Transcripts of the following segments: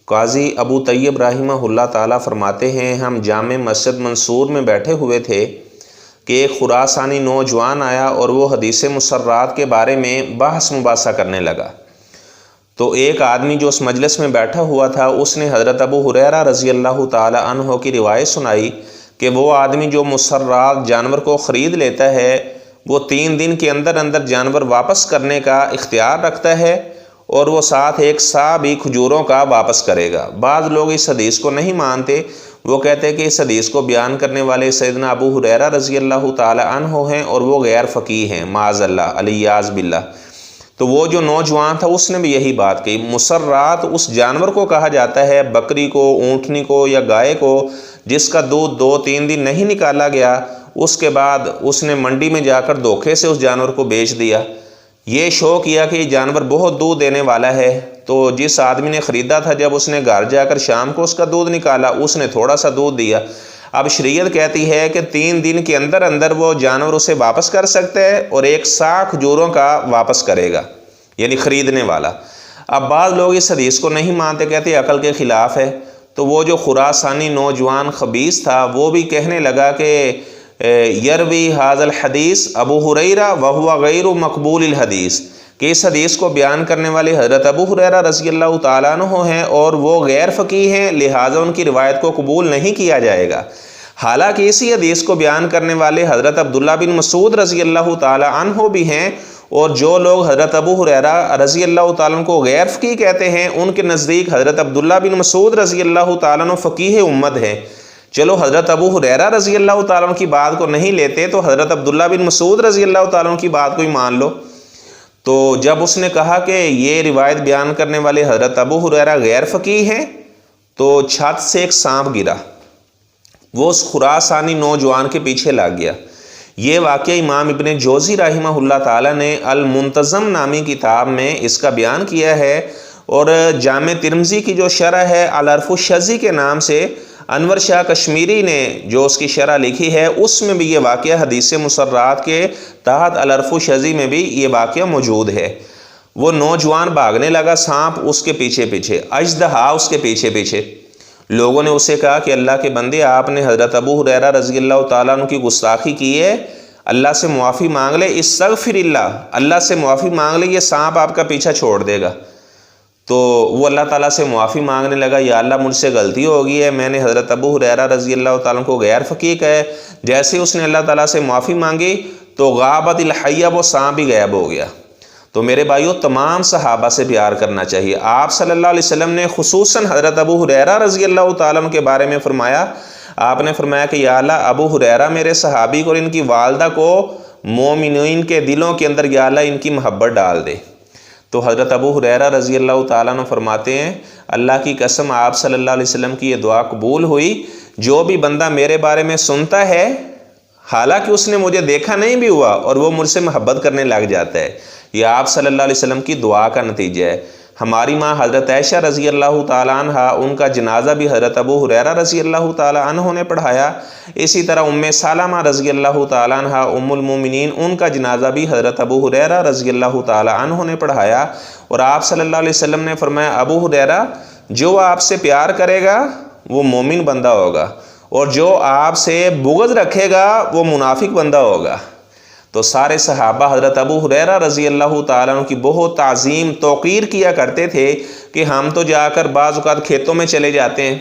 قاضی ابو طیب رحمہ اللہ تعالیٰ فرماتے ہیں ہم جامع مسجد منصور میں بیٹھے ہوئے تھے کہ ایک خراسانی نوجوان آیا اور وہ حدیث مسرات کے بارے میں بحث مباحثہ کرنے لگا۔ تو ایک آدمی جو اس مجلس میں بیٹھا ہوا تھا اس نے حضرت ابو ہریرہ رضی اللہ تعالی عنہ کی روایت سنائی کہ وہ آدمی جو مسرات جانور کو خرید لیتا ہے وہ 3 دن کے اندر اندر جانور واپس کرنے کا اختیار رکھتا ہے اور وہ ساتھ ایک سا بھی کھجوروں کا واپس کرے گا۔ بعض لوگ اس حدیث کو نہیں مانتے، وہ کہتے ہیں کہ اس حدیث کو بیان کرنے والے سیدنا ابو ہریرہ رضی اللہ تعالی عنہ ہیں اور وہ غیر فقیہ ہیں، معاذ اللہ، علیاذ باللہ۔ تو وہ جو نوجوان تھا اس نے بھی یہی بات کہی۔ مسرات اس جانور کو کہا جاتا ہے، بکری کو، اونٹنی کو یا گائے کو، جس کا دودھ 2-3 دن نہیں نکالا گیا، اس کے بعد اس نے منڈی میں جا کر دھوکے سے اس جانور کو بیچ دیا، یہ شو کیا کہ یہ جانور بہت دودھ دینے والا ہے۔ تو جس آدمی نے خریدا تھا جب اس نے گھر جا کر شام کو اس کا دودھ نکالا، اس نے تھوڑا سا دودھ دیا۔ اب شریعت کہتی ہے کہ 3 دن کے اندر اندر وہ جانور اسے واپس کر سکتا ہے اور 1 سا کھجوروں کا واپس کرے گا، یعنی خریدنے والا۔ اب بعض لوگ اس حدیث کو نہیں مانتے، کہتے عقل کے خلاف ہے۔ تو وہ جو خراسانی نوجوان خبیث تھا وہ بھی کہنے لگا کہ یروی ھذا الحدیث ابو ہریرہ وہو غیر مقبول الحدیث، کہ اس حدیث کو بیان کرنے والے حضرت ابو ہریرہ رضی اللہ تعالیٰ عنہ ہیں اور وہ غیر فقیہ ہیں، لہٰذا ان کی روایت کو قبول نہیں کیا جائے گا۔ حالانکہ اسی حدیث کو بیان کرنے والے حضرت عبداللہ بن مسعود رضی اللہ تعالیٰ عنہ بھی ہیں، اور جو لوگ حضرت ابو ہریرہ رضی اللہ تعالیٰ عنہ کو غیر فقیہ کہتے ہیں ان کے نزدیک حضرت عبداللہ بن مسعود رضی اللہ تعالیٰ عنہ فقیہ امت ہے۔ چلو حضرت ابو ہریرہ رضی اللہ تعالیٰ عنہ کی بات کو نہیں لیتے تو حضرت عبداللہ بن مسعود رضی اللہ تعالیٰ عنہ کی بات کو ہی مان لو۔ تو جب اس نے کہا کہ یہ روایت بیان کرنے والے حضرت ابو ہریرہ غیر فقیہ ہیں تو چھت سے ایک سانپ گرا، وہ اس خراسانی نوجوان کے پیچھے لگ گیا۔ یہ واقعہ امام ابن جوزی رحمہ اللہ تعالیٰ نے المنتظم نامی کتاب میں اس کا بیان کیا ہے، اور جامع ترمذی کی جو شرح ہے العرف الشذی کے نام سے انور شاہ کشمیری نے جو اس کی شرح لکھی ہے اس میں بھی یہ واقعہ حدیث مسرات کے تحت العرف الشذی میں بھی یہ واقعہ موجود ہے۔ وہ نوجوان بھاگنے لگا، سانپ اس کے پیچھے پیچھے، اژدہا اس کے پیچھے پیچھے۔ لوگوں نے اسے کہا کہ اللہ کے بندے، آپ نے حضرت ابو ہریرہ رضی اللہ تعالیٰ عنہ کی گستاخی کی ہے، اللہ سے معافی مانگ لے، استغفر اللہ، اللہ سے معافی مانگ لے، یہ سانپ آپ کا پیچھا چھوڑ دے گا۔ تو وہ اللہ تعالیٰ سے معافی مانگنے لگا، یا اللہ مجھ سے غلطی ہو گئی ہے، میں نے حضرت ابو ہریرہ رضی اللہ تعالیٰ عنہ کو غیر فقیہ کہا ہے۔ جیسے اس نے اللہ تعالیٰ سے معافی مانگی تو غابت الحیہ، وہ سانپ بھی غائب ہو گیا۔ تو میرے بھائیو، تمام صحابہ سے پیار کرنا چاہیے۔ آپ صلی اللہ علیہ وسلم نے خصوصاً حضرت ابو ہریرہ رضی اللہ تعالیٰ عنہ کے بارے میں فرمایا، آپ نے فرمایا کہ یا اللہ ابو ہریرہ میرے صحابی کو اور ان کی والدہ کو مومنین کے دلوں کے اندر یا اللہ ان کی محبت ڈال دے۔ تو حضرت ابو ہریرہ رضی اللہ تعالیٰ عنہ فرماتے ہیں اللہ کی قسم آپ صلی اللہ علیہ وسلم کی یہ دعا قبول ہوئی، جو بھی بندہ میرے بارے میں سنتا ہے حالانکہ اس نے مجھے دیکھا نہیں بھی ہوا اور وہ مجھ سے محبت کرنے لگ جاتا ہے، یہ آپ صلی اللہ علیہ وسلم کی دعا کا نتیجہ ہے۔ ہماری ماں حضرت عائشہ رضی اللہ تعالیٰ عنہ، ان کا جنازہ بھی حضرت ابو ہریرہ رضی اللہ تعالیٰ عنہ نے پڑھایا۔ اسی طرح ام سلمہ رضی اللہ تعالیٰ عنہ ام المومنین، ان کا جنازہ بھی حضرت ابو ہریرہ رضی اللہ تعالیٰ عنہ نے پڑھایا۔ اور آپ صلی اللہ علیہ وسلم نے فرمایا ابو ہریرہ جو آپ سے پیار کرے گا وہ مومن بندہ ہوگا، اور جو آپ سے بغض رکھے گا وہ منافق بندہ ہوگا۔ تو سارے صحابہ حضرت ابو ہریرہ رضی اللہ تعالیٰ عنہ کی بہت تعظیم توقیر کیا کرتے تھے کہ ہم تو جا کر بعض اوقات کھیتوں میں چلے جاتے ہیں،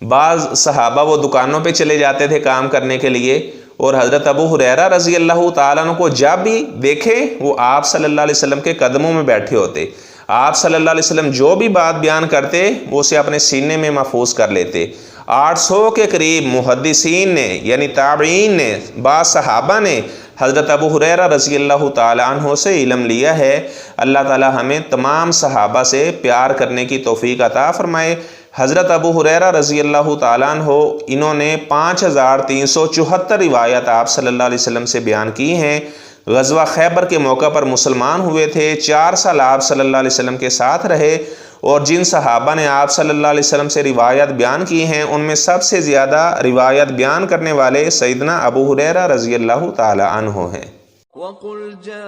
بعض صحابہ وہ دکانوں پہ چلے جاتے تھے کام کرنے کے لیے، اور حضرت ابو ہریرہ رضی اللہ تعالیٰ عنہ کو جب بھی دیکھیں وہ آپ صلی اللہ علیہ وسلم کے قدموں میں بیٹھے ہوتے۔ آپ صلی اللہ علیہ وسلم جو بھی بات بیان کرتے وہ اسے اپنے سینے میں محفوظ کر لیتے۔ 800 کے قریب محدثین نے یعنی تابعین نے، بعض صحابہ نے حضرت ابو ہریرہ رضی اللہ تعالیٰ عنہ سے علم لیا ہے۔ اللہ تعالیٰ ہمیں تمام صحابہ سے پیار کرنے کی توفیق عطا فرمائے۔ حضرت ابو ہریرہ رضی اللہ تعالیٰ عنہ انہوں نے 5374 روایت آپ صلی اللہ علیہ وسلم سے بیان کی ہیں۔ غزوہ خیبر کے موقع پر مسلمان ہوئے تھے، 4 سال آپ صلی اللہ علیہ وسلم کے ساتھ رہے، اور جن صحابہ نے آپ صلی اللہ علیہ وسلم سے روایت بیان کی ہیں ان میں سب سے زیادہ روایت بیان کرنے والے سیدنا ابو ہریرہ رضی اللہ تعالی عنہ ہیں۔ وَقُلْ جَاءَ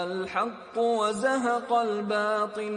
الْحَقُّ وَزَهَقَ الْبَاطِلُ